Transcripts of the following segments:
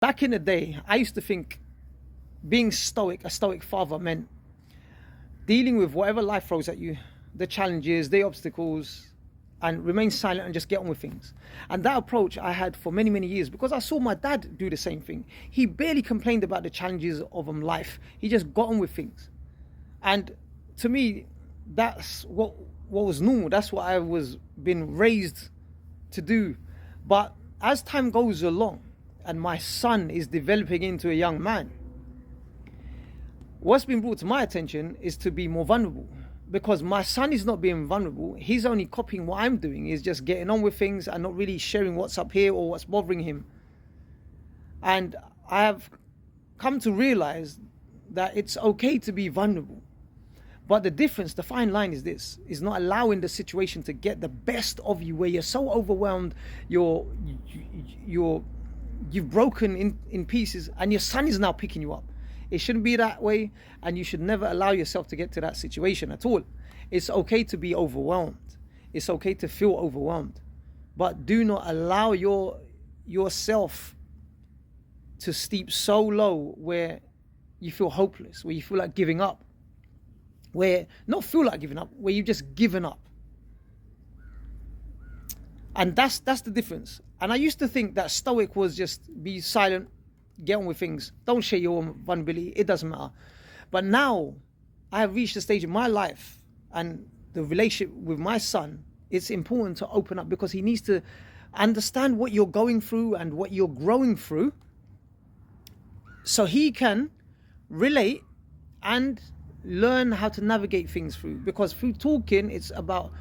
Back in the day, I used to think being stoic, a stoic father, meant dealing with whatever life throws at you, the challenges, the obstacles, and remain silent and just get on with things. And that approach I had for many, many years because I saw my dad do the same thing. He barely complained about the challenges of life. He just got on with things. And to me, that's what was normal. That's what I was been raised to do. But as time goes along and my son is developing into a young man, what's been brought to my attention is to be more vulnerable, because my son is not being vulnerable. He's only copying what I'm doing. He's just getting on with things and not really sharing what's up here or what's bothering him. And I have come to realize that it's okay to be vulnerable. But the difference, the fine line is this, is not allowing the situation to get the best of you, where you're so overwhelmed, you've broken in pieces, and your son is now picking you up. It shouldn't be that way, and you should never allow yourself to get to that situation at all. It's okay to be overwhelmed. It's okay to feel overwhelmed. But do not allow yourself to steep so low where you feel hopeless, where you feel like giving up. Where you've just given up. And that's the difference. And I used to think that stoic was just be silent, get on with things, don't share your vulnerability, it doesn't matter. But now I have reached a stage in my life and the relationship with my son, it's important to open up, because he needs to understand what you're going through and what you're growing through, so he can relate and learn how to navigate things through. Because through talking, it's about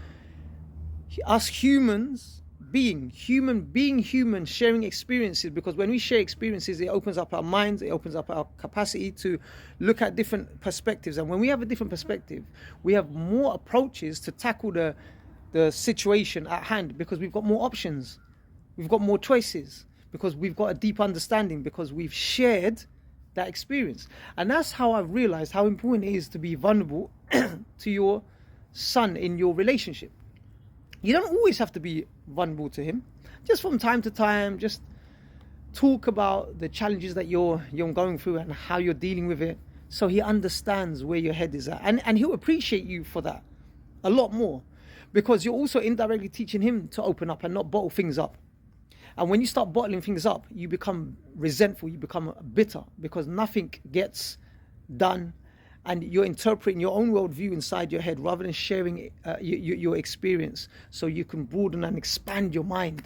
us humans being human, sharing experiences. Because when we share experiences, it opens up our minds, it opens up our capacity to look at different perspectives. And when we have a different perspective, we have more approaches to tackle the situation at hand, because we've got more options, we've got more choices, because we've got a deep understanding, because we've shared that experience. And that's how I've realized how important it is to be vulnerable to your son in your relationship. You don't always have to be vulnerable to him. Just from time to time, just talk about the challenges that you're going through and how you're dealing with it, so he understands where your head is at. And he'll appreciate you for that a lot more, because you're also indirectly teaching him to open up and not bottle things up. And when you start bottling things up, you become resentful, you become bitter, because nothing gets done, and you're interpreting your own worldview inside your head rather than sharing your experience, so you can broaden and expand your mind.